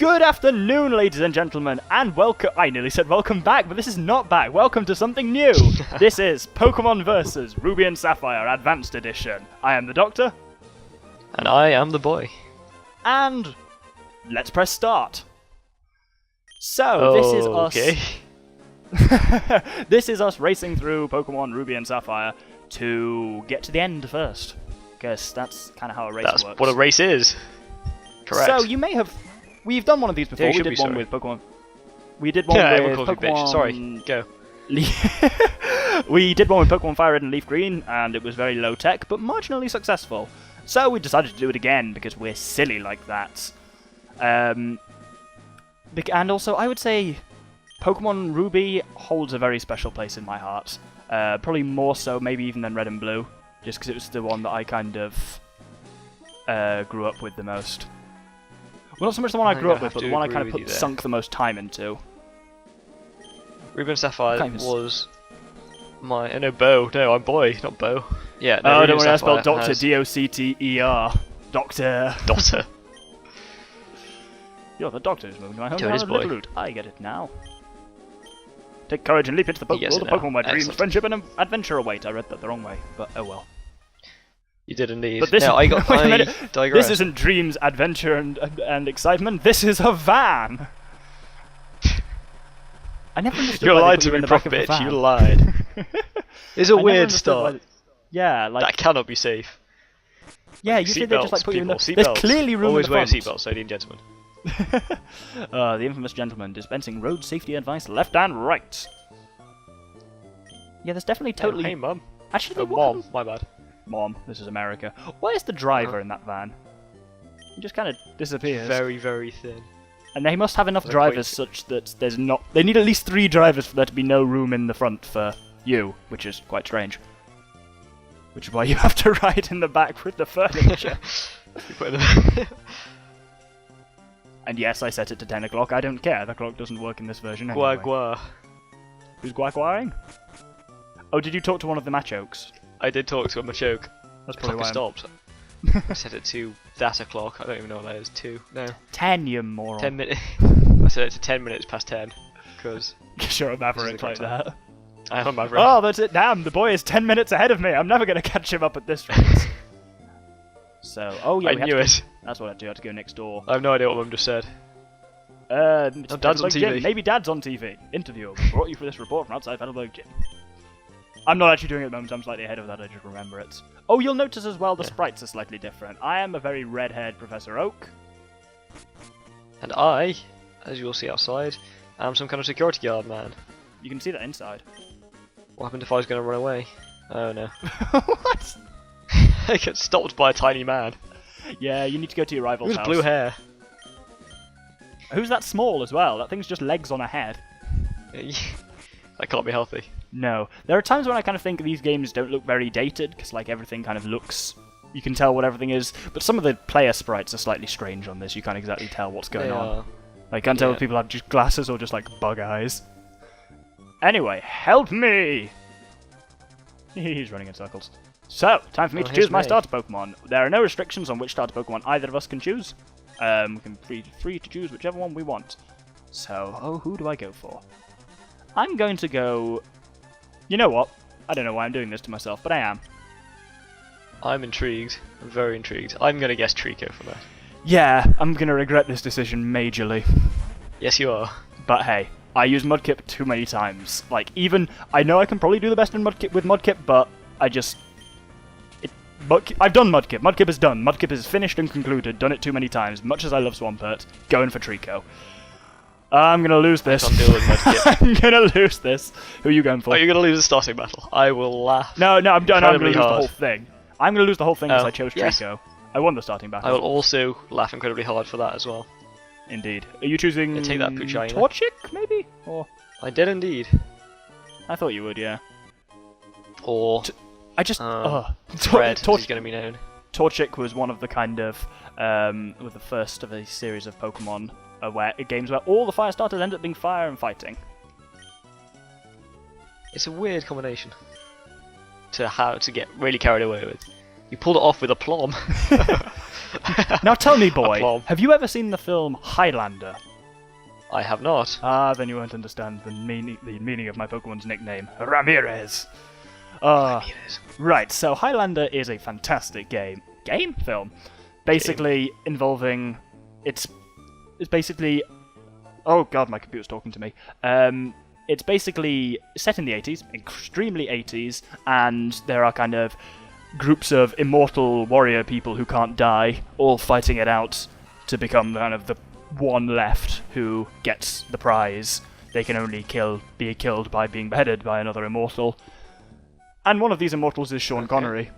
Good afternoon, ladies and gentlemen, and welcome. I nearly said welcome back, but this is not back. Welcome to something new. This is Pokemon vs. Ruby and Sapphire Advanced Edition. I am the Doctor. And I am the boy. And let's press start. So, this is us. Okay. This is us racing through Pokemon Ruby and Sapphire to get to the end first. Because that's kind of how a race works. That's what a race is. Correct. So, you may have. We've done one of these before. Yeah, we did one with Pokemon. We did one with Pokemon. Sorry, go. We did one with Pokemon Fire Red and Leaf Green, and it was very low tech, but marginally successful. So we decided to do it again because we're silly like that. And also, I would say Pokemon Ruby holds a very special place in my heart. Probably more so, maybe even than Red and Blue, just because it was the one that I kind of grew up with the most. Well, not so much the one I grew up with, but the one I kind of sunk the most time into. Ruby and Sapphire was my... Oh, no, Bo. No, I'm boy, not Bo. Yeah, no, oh, don't worry, I spelled Doctor, D-O-C-T-E-R. Doctor. Doctor. You're the Doctor who's moving to my hometown of Littleroot. I get it now. Take courage and leap into the Pokemon where dreams, friendship, and adventure await. I read that the wrong way, but oh well. You did indeed. But this I digress. This isn't dreams, adventure, and excitement. This is a van. I never understood. You lied to me, prof bitch. You lied. It's a weird start. Yeah, like that cannot be safe. Yeah, usually they just like put you in the. Seat There's belts. clearly room Always in the wear front. seatbelts, ladies and gentlemen. The infamous gentleman dispensing road safety advice left and right. Yeah, there's definitely totally. Oh, hey, mum. Actually, Mom. My bad. Mom, this is America. Where's the driver in that van? He just kind of disappears. Very, very thin. And they must have enough drivers such that there's not... They need at least 3 drivers for there to be no room in the front for you, which is quite strange. Which is why you have to ride in the back with the furniture. And yes, I set it to 10 o'clock. I don't care. The clock doesn't work in this version anyway. Gua. Who's guaguaing? Oh, did you talk to one of the Machokes? I did talk to a Machoke. That's probably why I stopped. I set it to that o'clock. I don't even know what that is. 2. No. 10, you moron. 10 minutes. I set it to 10 minutes past 10. Because you're a maverick like that. I am a maverick. Oh, that's it. Damn, the boy is 10 minutes ahead of me. I'm never going to catch him up at this rate. So, oh yeah, I knew it. That's what I do. I have to go next door. I have no idea what Mum just said. Dad's on TV. Maybe Dad's on TV. Interview. Brought you for this report from outside Fennelberg Gym. I'm not actually doing it at the moment, I'm slightly ahead of that, I just remember it. Oh, you'll notice as well the sprites are slightly different. I am a very red-haired Professor Oak. And I, as you'll see outside, am some kind of security guard man. You can see that inside. What happened if I was going to run away? Oh no. What? I get stopped by a tiny man. Yeah, you need to go to your rival's house. Who's blue hair? Who's that small as well? That thing's just legs on a head. That can't be healthy. No. There are times when I kind of think these games don't look very dated, because like everything kind of looks... You can tell what everything is, but some of the player sprites are slightly strange on this. You can't exactly tell what's going on. Like, can't tell if people have just glasses or just like bug eyes. Anyway, help me! He's running in circles. So, time for me to choose my starter Pokemon. There are no restrictions on which starter Pokemon either of us can choose. We can free to choose whichever one we want. So, who do I go for? I'm going to go... You know what? I don't know why I'm doing this to myself, but I am. I'm intrigued. I'm very intrigued. I'm going to guess Trico for that. Yeah, I'm going to regret this decision majorly. Yes, you are. But hey, I used Mudkip too many times. Like, even... I know I can probably do the best in with Mudkip, but I just... I've done Mudkip. Mudkip is done. Mudkip is finished and concluded. Done it too many times. Much as I love Swampert, going for Trico. I'm gonna lose this. I can't deal with Mudkip. I'm gonna lose this. Who are you going for? Oh, you're gonna lose the starting battle. I will laugh. No, I'm done. I'm gonna lose the whole thing. I'm gonna lose the whole thing because I chose yes. Trico. I won the starting battle. I will also laugh incredibly hard for that as well. Indeed. Are you choosing take that, Puchina. Torchic, maybe? Or I did indeed. I thought you would, yeah. Or I just Fred, as he's gonna be known. Torchic was one of the kind of was the first of a series of Pokemon games where all the fire starters end up being fire and fighting. It's a weird combination to get really carried away with. You pulled it off with a plum. Now tell me, boy, have you ever seen the film Highlander? I have not. Ah, then you won't understand the meaning of my Pokemon's nickname, Ramirez. Right, so Highlander is a fantastic film, basically involving, it's basically, oh god, my computer's talking to me. It's basically set in the 80s, extremely 80s, and there are kind of groups of immortal warrior people who can't die, all fighting it out to become kind of the one left who gets the prize. They can only be killed by being beheaded by another immortal. And one of these immortals is Sean Connery.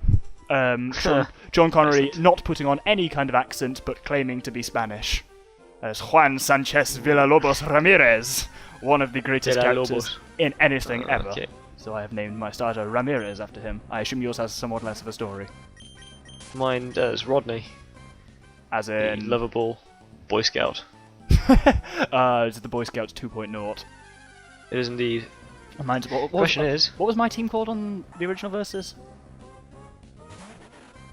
Sean Connery not putting on any kind of accent, but claiming to be Spanish. As Juan Sanchez Villalobos Ramirez, one of the greatest characters in anything ever. Okay. So I have named my starter Ramirez after him. I assume yours has somewhat less of a story. Mine does, Rodney. As in... The lovable Boy Scout. It's the Boy Scouts 2.0. It is indeed. Mine's, what was my team called on the original Versus?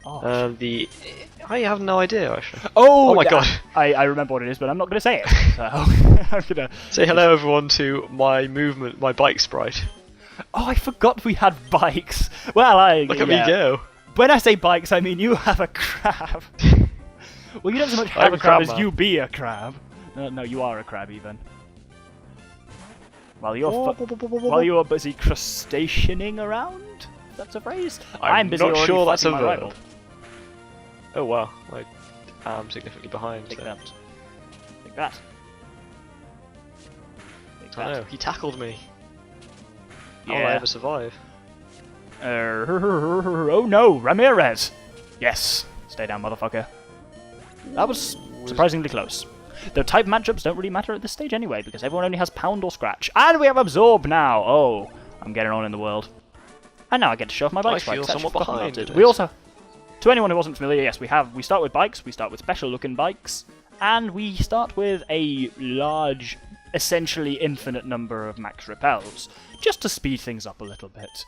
I have no idea actually. Oh my god! I remember what it is, but I'm not going to say it. So I'm gonna say hello everyone to my bike sprite. Oh, I forgot we had bikes. Well, look at me go. When I say bikes, I mean you have a crab. Well, you don't so much have a crab as you be a crab. No, you are a crab even. While you're busy crustaceaning around, if that's a phrase. I'm busy not sure that's a verb. Rival. Oh wow, I am significantly behind. Take that. Take that. Take that. Oh no, he tackled me. How will I ever survive? Oh no, Ramirez! Yes, stay down, motherfucker. That was surprisingly close. The type matchups don't really matter at this stage anyway, because everyone only has Pound or Scratch. And we have Absorb now! Oh, I'm getting on in the world. And now I get to show off my bike I feel somewhat behind. We also, to anyone who wasn't familiar, yes, we start with bikes, we start with special looking bikes, and we start with a large, essentially infinite number of max repels, just to speed things up a little bit.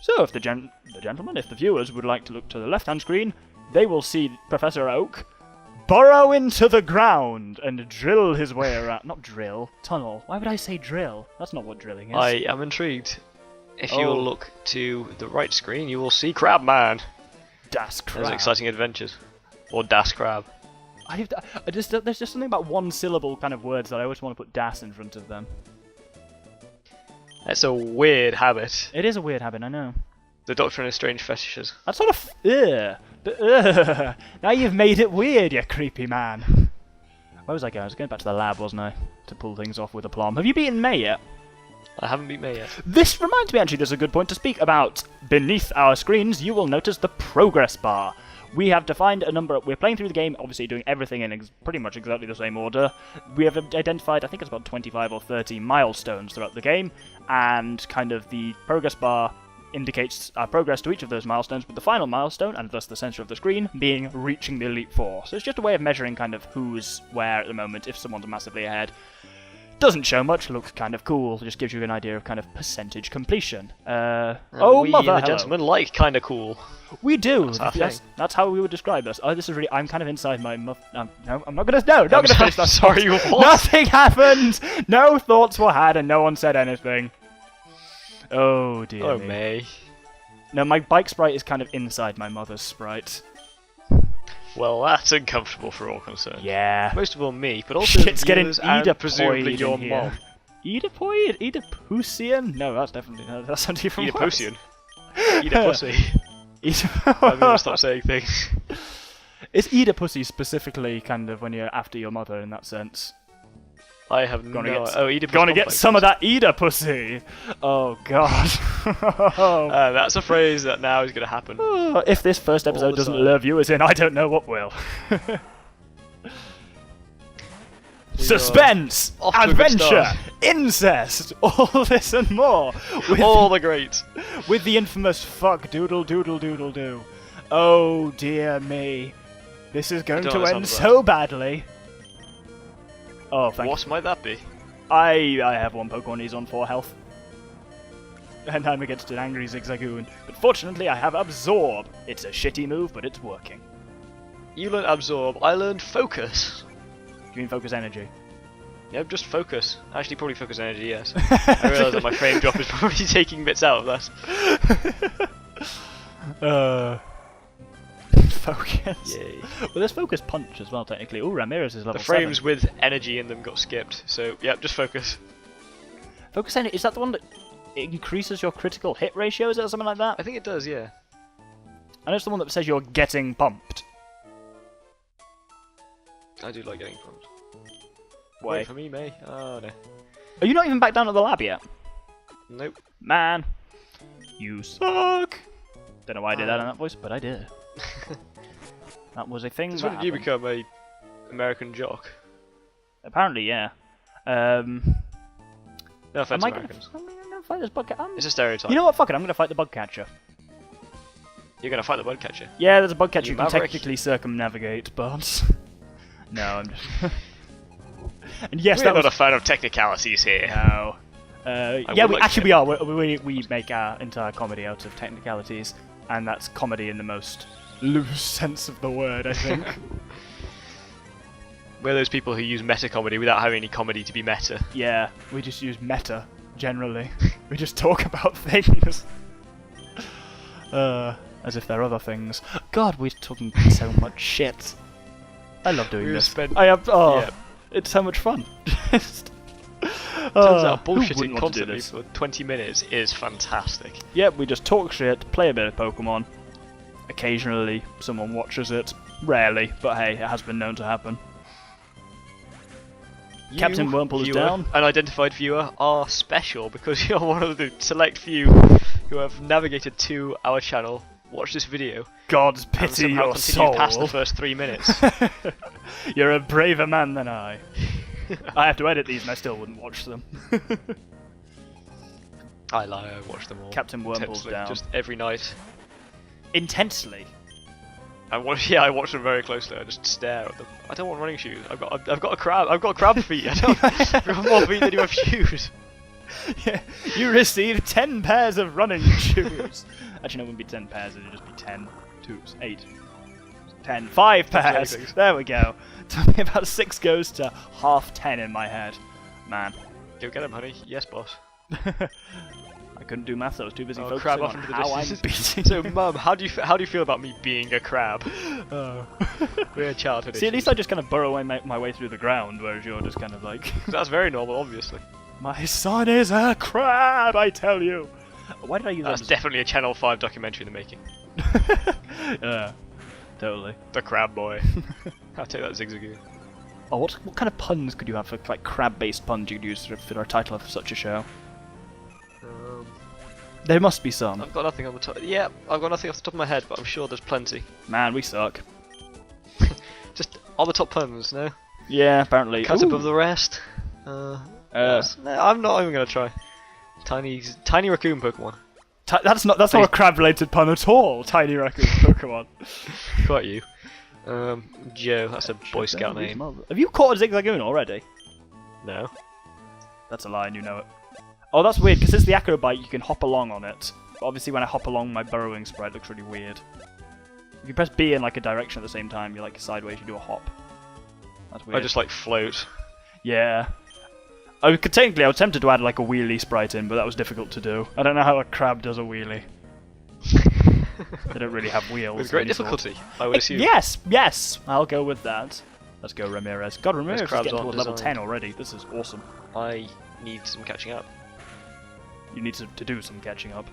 So if the gentlemen, if the viewers would like to look to the left-hand screen, they will see Professor Oak burrow into the ground and drill his way around. Not drill, tunnel. Why would I say drill? That's not what drilling is. I am intrigued. If you will look to the right screen, you will see Crabman. Das Crab. Those exciting adventures. Or Das Crab. There's just something about one syllable kind of words that I always want to put Das in front of them. That's a weird habit. It is a weird habit, I know. The Doctrine of Strange Fetishes. That's sort of... Now you've made it weird, you creepy man. Where was I going? I was going back to the lab, wasn't I? To pull things off with aplomb. Have you beaten May yet? I haven't beat May yet. This reminds me, actually, there's a good point to speak about. Beneath our screens, you will notice the progress bar. We have defined a number... We're playing through the game, obviously doing everything in pretty much exactly the same order. We have identified, I think it's about 25 or 30 milestones throughout the game, and kind of the progress bar indicates our progress to each of those milestones, with the final milestone, and thus the centre of the screen, being reaching the Elite Four. So it's just a way of measuring kind of who's where at the moment, if someone's massively ahead. Doesn't show much, looks kind of cool, just gives you an idea of kind of percentage completion. Oh, we, mother, the gentlemen, like kind of cool. We do. That's how we would describe us. Oh, this is really... I'm kind of inside my... No, I'm not gonna... No, not gonna finish that. Sorry, what? Nothing happened! No thoughts were had and no one said anything. Oh, dear Oh, me. May. No, my bike sprite is kind of inside my mother's sprite. Well, that's uncomfortable for all concerned. Yeah. Most of all me, but also Shit's getting and presumably your mom. Oedipoid? Oedipusian? No, that's definitely... No, that's something from Oedipusian. Oedipussy. I'm gonna stop saying things. Is Oedipussy specifically kind of when you're after your mother in that sense? I have gonna get some of that Oedipussy! Oh god. That's a phrase that now is gonna happen. If this first episode doesn't lure viewers in, I don't know what will. Suspense! Adventure! Incest! All this and more! All the great! With the infamous fuck doodle doodle doodle doo. Oh dear me. This is going to end so badly. Oh, thank you. What might that be? I have one Pokemon, he's on 4 health. And I'm against an angry Zigzagoon. But fortunately I have Absorb. It's a shitty move, but it's working. You learned absorb. I learned focus. You mean focus energy? Yeah, just focus. Actually, probably focus energy. Yes. I realise that my frame drop is probably taking bits out of that. Focus. Yay. Well, there's focus punch as well, technically. Oh, Ramirez is level 7. The frames with energy in them got skipped, so yeah, just focus. Focus energy, is that the one that increases your critical hit ratio? Is it something like that? I think it does, yeah. I know it's the one that says you're getting pumped. I do like getting pumped. Wait. Wait for me, May. Oh no. Are you not even back down at the lab yet? Nope. Man, you suck. Don't know why I did that in that voice, but I did. That was a thing. When did you become a American jock? Apparently, yeah. No offense, Americans. I'm gonna fight this bug catcher. It's a stereotype. You know what? Fuck it. I'm gonna fight the bug catcher. You're gonna fight the bug catcher? Yeah, there's a bug catcher you can maverick. technically circumnavigate, but no, I'm just. And yes, We're not a fan of technicalities here. No. Yeah, we are. We make our entire comedy out of technicalities, and that's comedy in the most loose sense of the word, I think. We're those people who use meta comedy without having any comedy to be meta. Yeah, we just use meta, generally. We just talk about things. As if they're other things. God, we're talking so much shit. I love doing this. It's so much fun. Turns out bullshitting constantly for 20 minutes is fantastic. Yep, we just talk shit, play a bit of Pokemon. Occasionally, someone watches it. Rarely, but hey, it has been known to happen. Captain Wurmple is down. An identified viewer are special because you're one of the select few who have navigated to our channel, watched this video. God's pity your soul. Past the first 3 minutes. You're a braver man than I. I have to edit these and I still wouldn't watch them. I lie, I watch them all. Captain Wurmple's down. Just every night. Intensely. I watch them very closely. I just stare at them. I don't want running shoes. I've got a crab. I've got crab feet. I've got more feet than you have shoes. Yeah, you received 10 pairs of running shoes. Actually, no, it wouldn't be 10 pairs. It'd just be 10 twos, 8, 10, 5 pairs. There we go. Tell me about 6 goes to half 10 in my head. Man. Go get him, honey. Yes, boss. I couldn't do maths. I was too busy focusing crab on how I'm beating. So, Mum, how do you feel about me being a crab? Oh. We're childhood. See, at least I just kind of burrow my way through the ground, whereas you're just kind of like. That's very normal, obviously. My son is a crab, I tell you. Why did I use that? That's definitely a Channel 5 documentary in the making. Yeah, totally. The Crab Boy. I'll take that zigzagoo. Oh, what kind of puns could you have for like crab-based puns you could use for a title of such a show? There must be some. I've got nothing on the top. Yeah, I've got nothing off the top of my head, but I'm sure there's plenty. Man, we suck. Just on the top puns, no? Yeah, apparently. Cut above the rest. No, I'm not even gonna try. Tiny raccoon Pokemon. That's not a crab-related pun at all. Tiny raccoon Pokemon. Quite you. Joe. That's a Boy Scout name. Have you caught a Zigzagoon already? No. That's a lie, and you know it. Oh, that's weird, because it's the Acrobite, you can hop along on it. But obviously when I hop along, my burrowing sprite looks really weird. If you press B in like a direction at the same time, you're like sideways, you do a hop. That's weird. I just like float. Yeah. I was tempted to add like a wheelie sprite in, but that was difficult to do. I don't know how a crab does a wheelie. They don't really have wheels. With great difficulty, I would assume. Yes, I'll go with that. Let's go, Ramirez. God, Ramirez is getting towards level 10 already. This is awesome. I need some catching up. You need to do some catching up.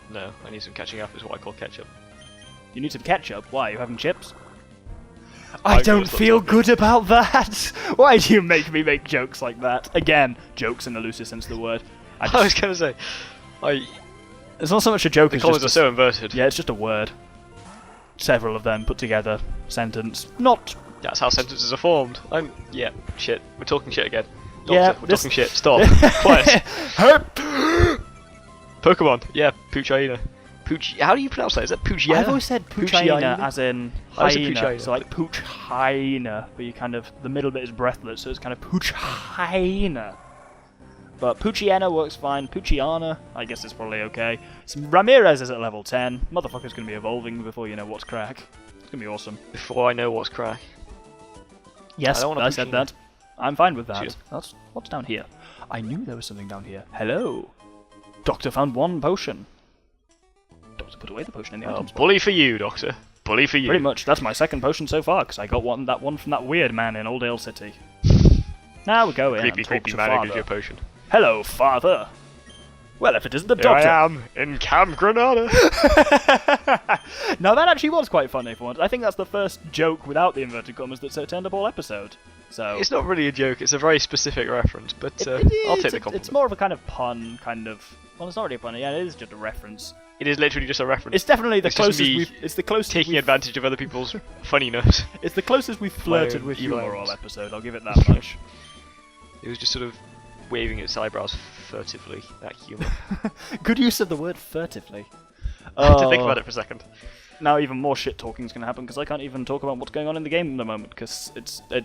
No, I need some catching up is what I call ketchup. You need some ketchup? Why, are you having chips? I don't feel good about that! Why do you make me make jokes like that? Again, jokes in the loosest sense of the word. I was gonna say, it's not so much a joke as the colors are so inverted. Yeah, it's just a word. Several of them put together. Sentence. Not... That's how sentences are formed. Yeah, shit. We're talking shit again. Doctor, yeah, we're talking shit. Stop. Quiet. Pokemon. Yeah, Poochina. How do you pronounce that? Is that Poochiana? I've always said Poochina as in hyena, so like Poochina, but you kind of, the middle bit is breathless, so it's kind of Poochina. But Poochiana works fine. Poochiana, I guess it's probably okay. So Ramirez is at level 10. Motherfucker's gonna be evolving before you know what's crack. It's gonna be awesome. Before I know what's crack. Yes, I said that. I'm fine with that. Sure. That's what's down here. I knew there was something down here. Hello. Doctor found 1 potion. Doctor put away the potion in the items. Bully for you, Doctor. Bully for you. Pretty much. That's my 2nd potion so far, because I got that one from that weird man in Old Dale City. Now we go in and talk Creepy to man who gives Father. you a potion. Hello, Father. Well, if it isn't the Here Doctor. I am, in Camp Granada. Now that actually was quite funny for once. I think that's the first joke without the inverted commas that's turned up all episode. So It's not really a joke, it's a very specific reference, but I'll take the compliment. It's more of a kind of pun, kind of. Well, it's not really a pun. Yeah, it is just a reference. It is literally just a reference. It's definitely the It's just closest me we've. It's the closest taking we've, advantage of other people's funniness. It's the closest we've flirted own with evil humor aims. all episode. I'll give it that much. It was just sort of waving its eyebrows furtively, that humour. Good use of the word furtively. I had to think about it for a second. Now even more shit talking is going to happen because I can't even talk about what's going on in the game at the moment because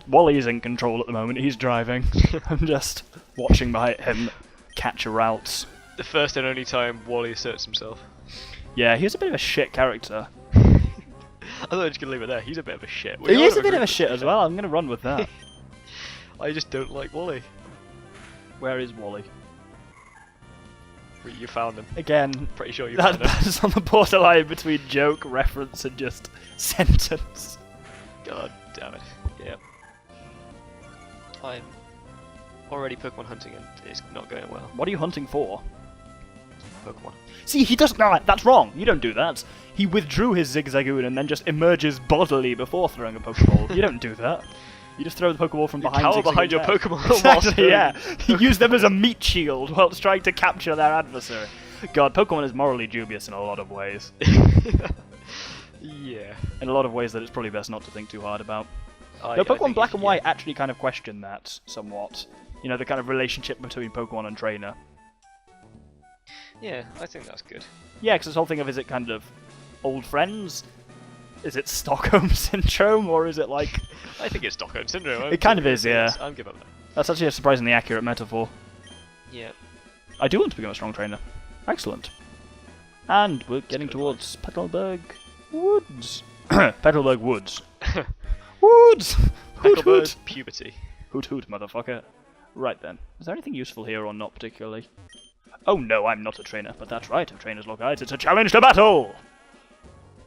Wally's in control at the moment. He's driving. I'm just watching behind him catch a route. The first and only time Wally asserts himself. Yeah, he's a bit of a shit character. I thought I was just going to leave it there. He's a bit of a shit. He is a bit of a shit as well. I'm going to run with that. I just don't like Wally. Where is Wally? You found him. Again, Pretty sure you found him. that's on the borderline between joke, reference, and just sentence. God damn it. Yeah. I'm already Pokemon hunting and it's not going well. What are you hunting for? Pokemon. See, he doesn't. No, that's wrong. You don't do that. He withdrew his Zigzagoon and then just emerges bodily before throwing a Pokeball. You don't do that. You just throw the Pokeball from behind. Cower Zigzagoon's behind your head. Pokemon. Exactly, yeah. You use them as a meat shield whilst trying to capture their adversary. God, Pokemon is morally dubious in a lot of ways. Yeah. In a lot of ways that it's probably best not to think too hard about. I Though Pokemon think Black it's- and White actually kind of question that somewhat. You know, the kind of relationship between Pokemon and trainer. Yeah, I think that's good. Yeah, because this whole thing of, is it kind of old friends? Is it Stockholm Syndrome, or is it like... I think it's Stockholm Syndrome. It kind of is, yeah. I'm good on that. That's actually a surprisingly accurate metaphor. Yeah. I do want to become a strong trainer. Excellent. And we're getting good towards Petalburg Woods. Petalburg Woods. Woods! Hoot Pecklebird hoot! puberty. Hoot hoot, motherfucker. Right then. Is there anything useful here or not particularly? Oh no, I'm not a trainer, but that's right, if trainers log guides, it's a challenge to battle!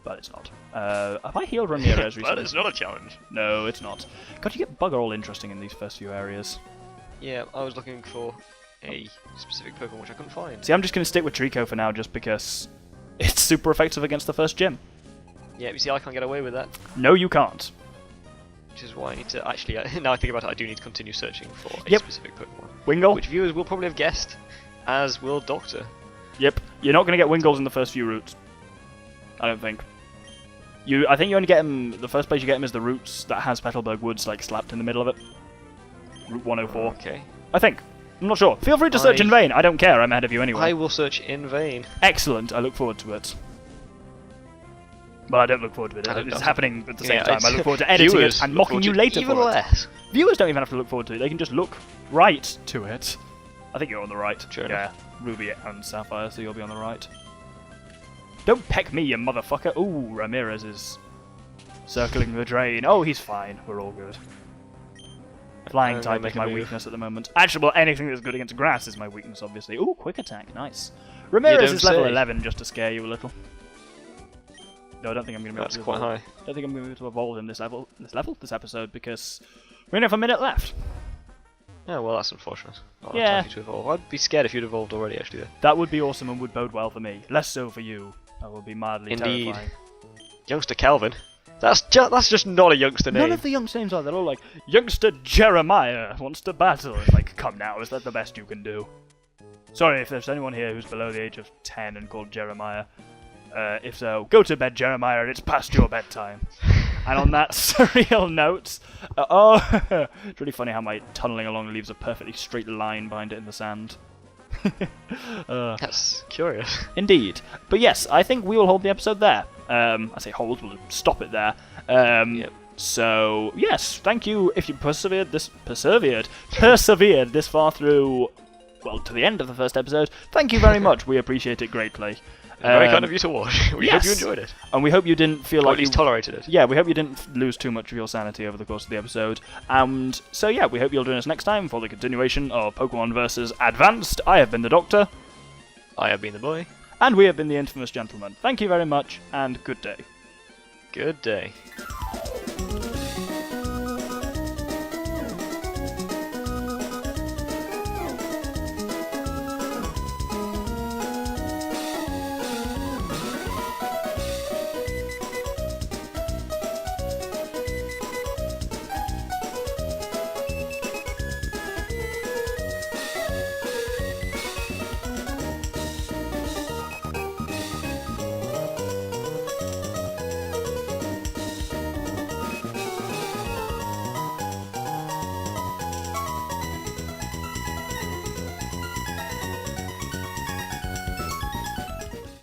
But it's not. Have I healed Ramirez recently? But it's not a challenge. No, it's not. God, you get bugger all interesting in these first few areas. Yeah, I was looking for a specific Pokemon which I couldn't find. See, I'm just going to stick with Trico for now just because it's super effective against the first gym. Yeah, you see, I can't get away with that. No, you can't. Which is why I need to actually, now I think about it, I do need to continue searching for a Yep. specific Pokemon. Wingle? Which viewers will probably have guessed, as will Doctor. Yep. You're not going to get Wingles in the first few routes. I don't think. I think you only get him, the first place you get him is the routes that has Petalburg Woods like slapped in the middle of it. Route 104. Okay. I think. I'm not sure. Feel free to search in vain. I don't care. I'm ahead of you anyway. I will search in vain. Excellent. I look forward to it. Well, I don't look forward to it. It's happening at the same time. I look forward to editing it and mocking you later even for it. less. Viewers don't even have to look forward to it. They can just look right to it. I think you're on the right. Sure Yeah. Ruby and Sapphire, so you'll be on the right. Don't peck me, you motherfucker. Ooh, Ramirez is circling the drain. Oh, he's fine. We're all good. Flying I'm type gonna is make a my move. weakness at the moment. Actually, well, anything that's good against grass is my weakness, obviously. Ooh, quick attack. Nice. Ramirez don't is level say. 11 just to scare you a little. No, I don't think I'm going to be able That's to quite evolve. high. I don't think I'm going to be able to evolve in this episode, because we only have a minute left. Oh, well, that's unfortunate. Not Yeah. enough time to evolve. I'd be scared if you'd evolved already, actually. Though. That would be awesome and would bode well for me. Less so for you. That would be mildly Indeed. terrifying. Youngster Calvin. That's just not a youngster name. None of the youngster names are. They're all like, Youngster Jeremiah wants to battle. It's like, come now, is that the best you can do? Sorry if there's anyone here who's below the age of 10 and called Jeremiah. If so, go to bed, Jeremiah, it's past your bedtime. And on that surreal note, it's really funny how my tunneling along leaves a perfectly straight line behind it in the sand. That's curious. Indeed. But yes, I think we will hold the episode there. I say hold, we'll stop it there. Yep. So, yes, thank you if you persevered this far through, well, to the end of the first episode. Thank you very much. We appreciate it greatly. Very kind of you to watch. We hope you yes. enjoyed it. And we hope you didn't feel Or like at least you tolerated it. Yeah, we hope you didn't lose too much of your sanity over the course of the episode. And so yeah, we hope you'll join us next time for the continuation of Pokemon vs. Advanced. I have been the Doctor. I have been the boy. And we have been the Infamous Gentleman. Thank you very much, and good day. Good day.